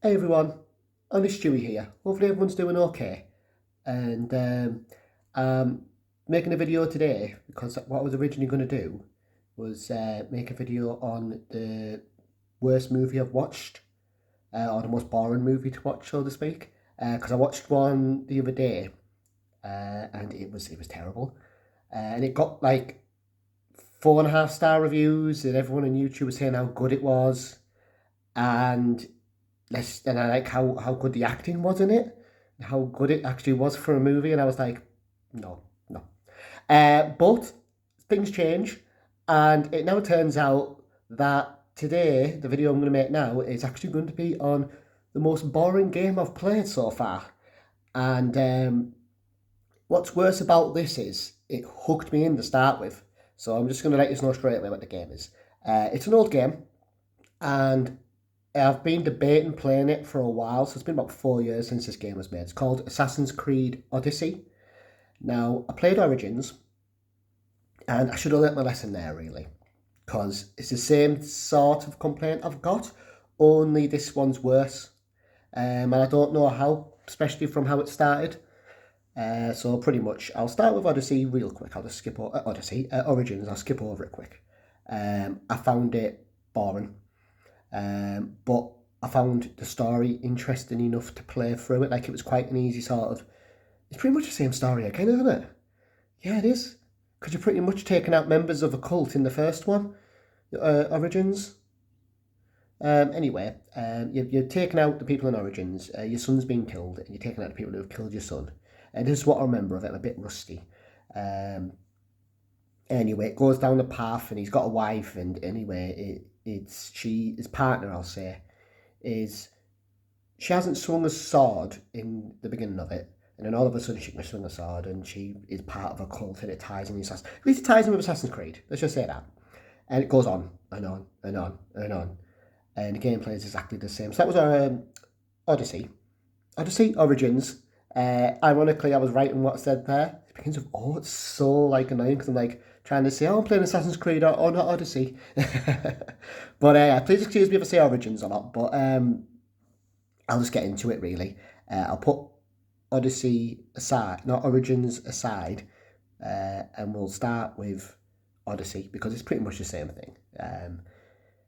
Hey everyone, only Stewie here. Hopefully everyone's doing okay. And I'm making a video today because what I was originally going to do was make a video on the worst movie I've watched, or the most boring movie to watch, so to speak. Because I watched one the other day, and it was terrible, and it got like 4.5 star reviews, and everyone on YouTube was saying how good it was, and I like how good the acting was in it, how good it actually was for a movie, and I was like, no, no. But things change, and it now turns out that today the video I'm going to make now is actually going to be on the most boring game I've played so far. And what's worse about this is it hooked me in to start with. So I'm just going to let you know straight away what the game is. It's an old game, and I've been debating playing it for a while, so it's been about 4 years since this game was made. It's called Assassin's Creed Odyssey. Now, I played Origins, and I should have learnt my lesson there, really, because it's the same sort of complaint I've got, only this one's worse. And I don't know how, especially from how it started. So pretty much, I'll start with Odyssey real quick. I'll just skip over Origins. I'll skip over it quick. I found it boring. But I found the story interesting enough to play through it. Like, it was quite an easy sort of. It's pretty much the same story again, isn't it? Yeah, it is. Because you're pretty much taking out members of a cult in the first one, Origins. You're taking out the people in Origins. Your son's been killed, and you're taking out the people who have killed your son. And this is what I remember of it. I'm a bit rusty. Um, anyway, it goes down the path, and he's got a wife, and anyway, his partner, I'll say, is she hasn't swung a sword in the beginning of it, and then all of a sudden she can swing a sword, and she is part of a cult, and it ties in with Assassin's. At least it ties in with Assassin's Creed. Let's just say that, and it goes on and on and on and on, and the gameplay is exactly the same. So that was our Odyssey, Odyssey Origins. Ironically, I was right in what I said there. It begins with oh, it's so like annoying because I'm like trying to say oh, I'm playing Assassin's Creed or not Odyssey, but please excuse me if I say Origins a lot, but I'll just get into it really. I'll put Odyssey aside, not Origins aside, and we'll start with Odyssey because it's pretty much the same thing.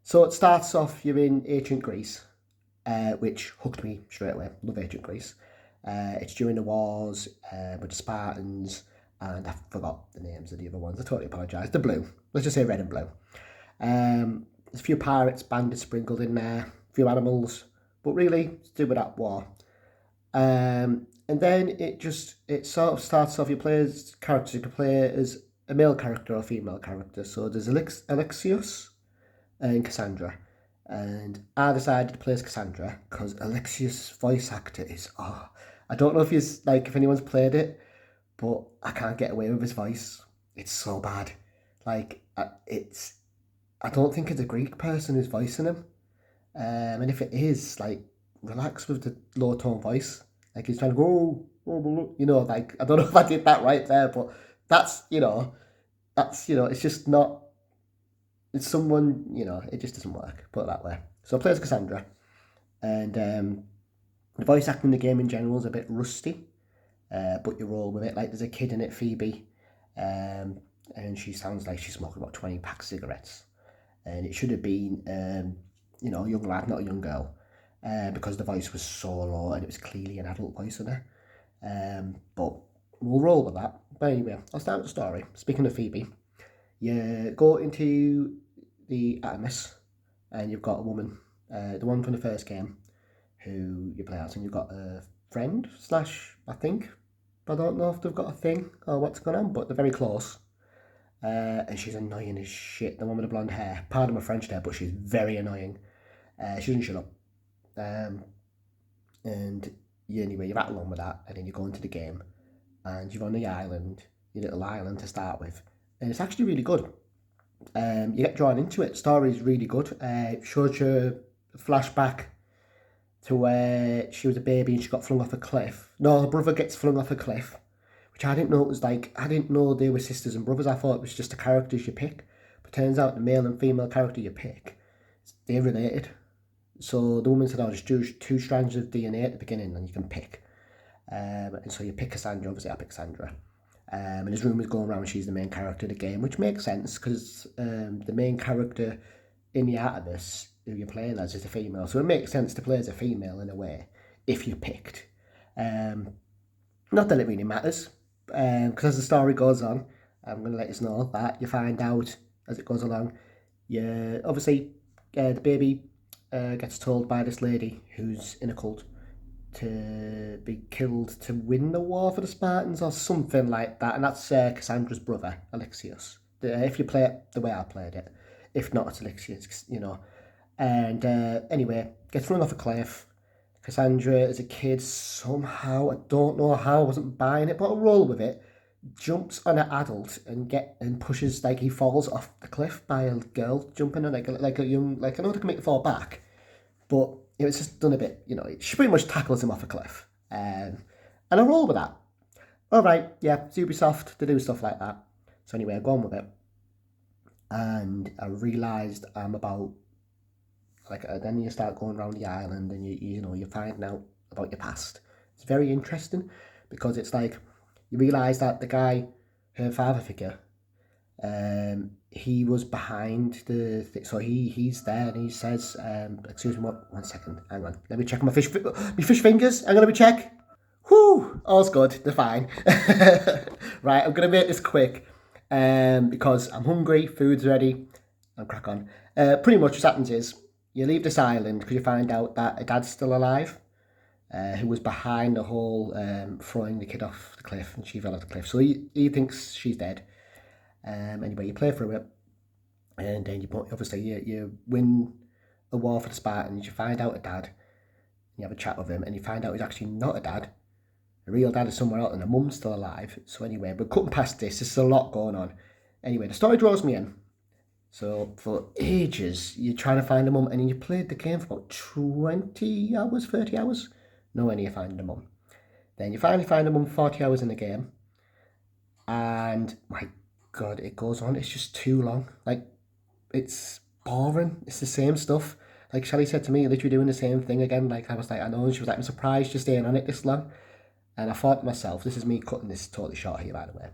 So it starts off, you're in ancient Greece, which hooked me straight away. Love ancient Greece. It's during the wars with the Spartans, and I forgot the names of the other ones. I totally apologise. The blue. Let's just say red and blue. There's a few pirates, bandits sprinkled in there, a few animals, but really, it's to do with that war. And then it sort of starts off. Your player's character you can play as a male character or a female character. So there's Alexios and Cassandra, and I decided to play as Cassandra because Alexios' voice actor is I don't know if anyone's played it, but I can't get away with his voice. It's so bad. Like it's I don't think it's a Greek person who's voicing him. And if it is, like, relax with the low tone voice. Like he's trying to go, like I don't know if I did that right there, but that's it's just not. It's someone it just doesn't work. Put it that way. So I play as Cassandra, and the voice acting in the game in general is a bit rusty, but you roll with it. Like there's a kid in it, Phoebe, and she sounds like she's smoking about 20 packs of cigarettes, and it should have been a young lad, not a young girl, because the voice was so low and it was clearly an adult voice in it. But we'll roll with that. But anyway, I'll start with the story. Speaking of Phoebe, you go into the Artemis, and you've got a woman, the one from the first game, who you play as, and you've got a friend slash, I think, I don't know if they've got a thing or what's going on, but they're very close. And she's annoying as shit, the one with the blonde hair. Pardon my French there, but she's very annoying. She doesn't shut up. And you rattle on with that, and then you go into the game, and you're on the island, your little island to start with, and it's actually really good. You get drawn into it. The story is really good. It shows you a flashback to where she was a baby and she got flung off a cliff. No, her brother gets flung off a cliff, which I didn't know it was like. I didn't know they were sisters and brothers. I thought it was just the characters you pick. But turns out the male and female character you pick, they're related. So the woman said, "Oh, just do 2 strands of DNA at the beginning, and you can pick." And so you pick Cassandra. Obviously, I pick Cassandra. And there's rumours going around she's the main character of the game, which makes sense because the main character in the Artemis, who you're playing as, is a female. So it makes sense to play as a female in a way if you're picked. Not that it really matters, because as the story goes on, I'm going to let you know that you find out as it goes along. Obviously, the baby gets told by this lady who's in a cult to be killed to win the war for the Spartans or something like that, and that's Cassandra's brother, Alexios. If you play it the way I played it, if not, it's Alexios, you know. And anyway, gets thrown off a cliff. Cassandra, as a kid, somehow, I don't know how, I wasn't buying it, but I'll roll with it, jumps on an adult and pushes, like he falls off the cliff by a girl jumping on, like a young, like I know they can make it fall back, but it was just done a bit, you know, she pretty much tackles him off a cliff. And I roll with that. All right, yeah, it's Ubisoft, they do stuff like that. So anyway, I go on with it. And I realised I'm about, like, then you start going around the island and you know, you're finding out about your past. It's very interesting because it's like, you realise that the guy, her father figure, he was behind so he's there and he says, excuse me, 1 second, hang on, let me check my fish fingers, I'm going to check. Whew, all's good, they're fine. Right, I'm going to make this quick because I'm hungry, food's ready, I'll crack on. Pretty much what happens is, you leave this island because you find out that a dad's still alive, who was behind the whole throwing the kid off the cliff, and she fell off the cliff. So he thinks she's dead. Anyway, you play through it, and then you win a war for the Spartans. You find out a dad, you have a chat with him, and you find out he's actually not a dad. The real dad is somewhere else, and the mum's still alive. So anyway, but cutting past this, there's a lot going on. Anyway, the story draws me in. So for ages, you're trying to find a mum, and you played the game for about 20 hours, 30 hours. Nowhere near finding a mum. Then you finally find a mum 40 hours in the game. And my God, it goes on. It's just too long. Like, it's boring. It's the same stuff. Like Shelley said to me, literally doing the same thing again. Like, I was like, I know. And she was like, I'm surprised you're staying on it this long. And I thought to myself, this is me cutting this totally short here, by the way.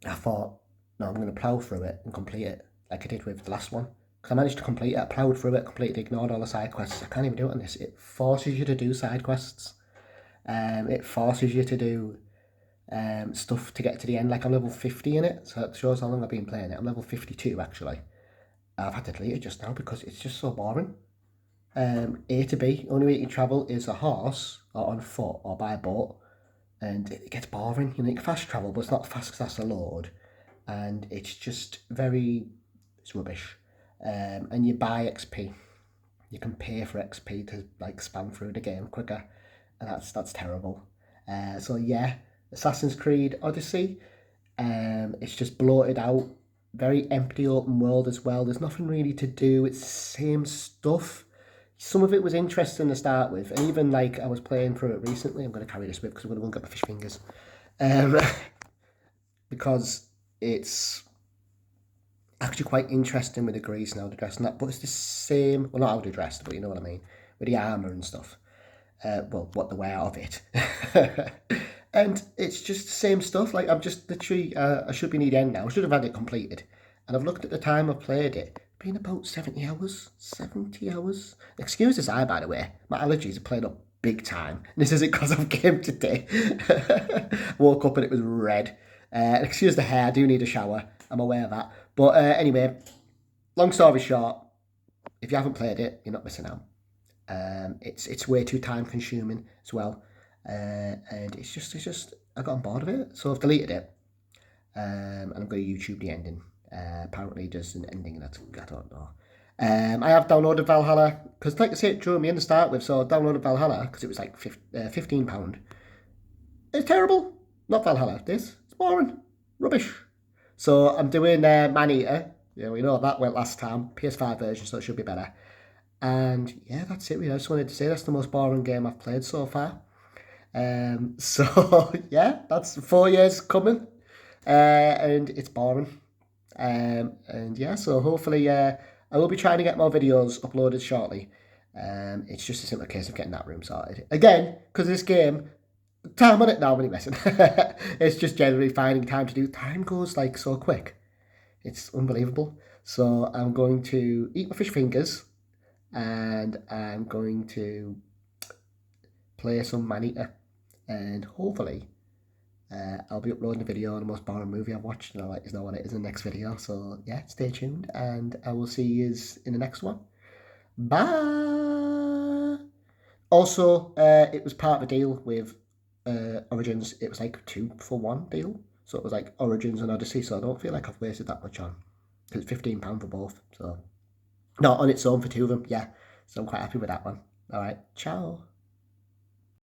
I thought, no, I'm going to plough through it and complete it like I did with the last one. Because I managed to complete it, I ploughed through it, completely ignored all the side quests. I can't even do it on this. It forces you to do side quests. It forces you to do stuff to get to the end. Like, I'm level 50 in it, so it shows how long I've been playing it. I'm level 52 actually. I've had to delete it just now because it's just so boring. A to B, only way you can travel is a horse or on foot or by a boat, and it gets boring. You know, you can fast travel, but it's not fast because that's a load, and it's just it's rubbish. And you buy XP. You can pay for XP to like spam through the game quicker, and that's terrible. So yeah, Assassin's Creed Odyssey. It's just bloated out, very empty open world as well. There's nothing really to do. It's the same stuff. Some of it was interesting to start with, and even like I was playing through it recently. I'm going to carry this with because I'm going to go and get my fish fingers, because it's actually quite interesting with the Greece and how they're dressed and that. But it's the same. Well, not how they're dressed, but you know what I mean, with the armor and stuff. Well, what they wear of it. And it's just the same stuff. Like, I'm just literally, I should be near the end now. I should have had it completed. And I've looked at the time I've played it. Been about 70 hours. 70 hours. Excuse this eye, by the way. My allergies are playing up big time. And this isn't because I've game today. Woke up and it was red. Excuse the hair. I do need a shower. I'm aware of that. But anyway, long story short, if you haven't played it, you're not missing out. It's way too time consuming as well, and it's just I got on board of it, so I've deleted it, and I'm going to YouTube the ending. Apparently there's an ending that I don't know. I have downloaded Valhalla because, like I say, it drew me in to start with, so I downloaded Valhalla because it was like £15. It's terrible. Not Valhalla. It's boring, rubbish. So I'm doing Maneater. Yeah, we know that went last time. PS5 version, so it should be better. And yeah, that's it. I just wanted to say that's the most boring game I've played so far. So yeah, that's 4 years coming, and it's boring. And yeah, so hopefully, I will be trying to get more videos uploaded shortly. It's just a simple case of getting that room sorted. Again, because this game, time on it now, when you're messing. It's just generally finding time to do. Time goes like so quick. It's unbelievable. So I'm going to eat my fish fingers and I'm going to play some Maneater. And hopefully I'll be uploading a video on the most boring movie I've watched, and I'll let you know what it is in the next video. So yeah, stay tuned, and I will see you in the next one. Bye. Also, it was part of a deal with Origins. It was like 2-for-1 deal, so it was like Origins and Odyssey. So I don't feel like I've wasted that much on, because it's £15 for both. So not on its own for two of them. Yeah, so I'm quite happy with that one. All right, ciao.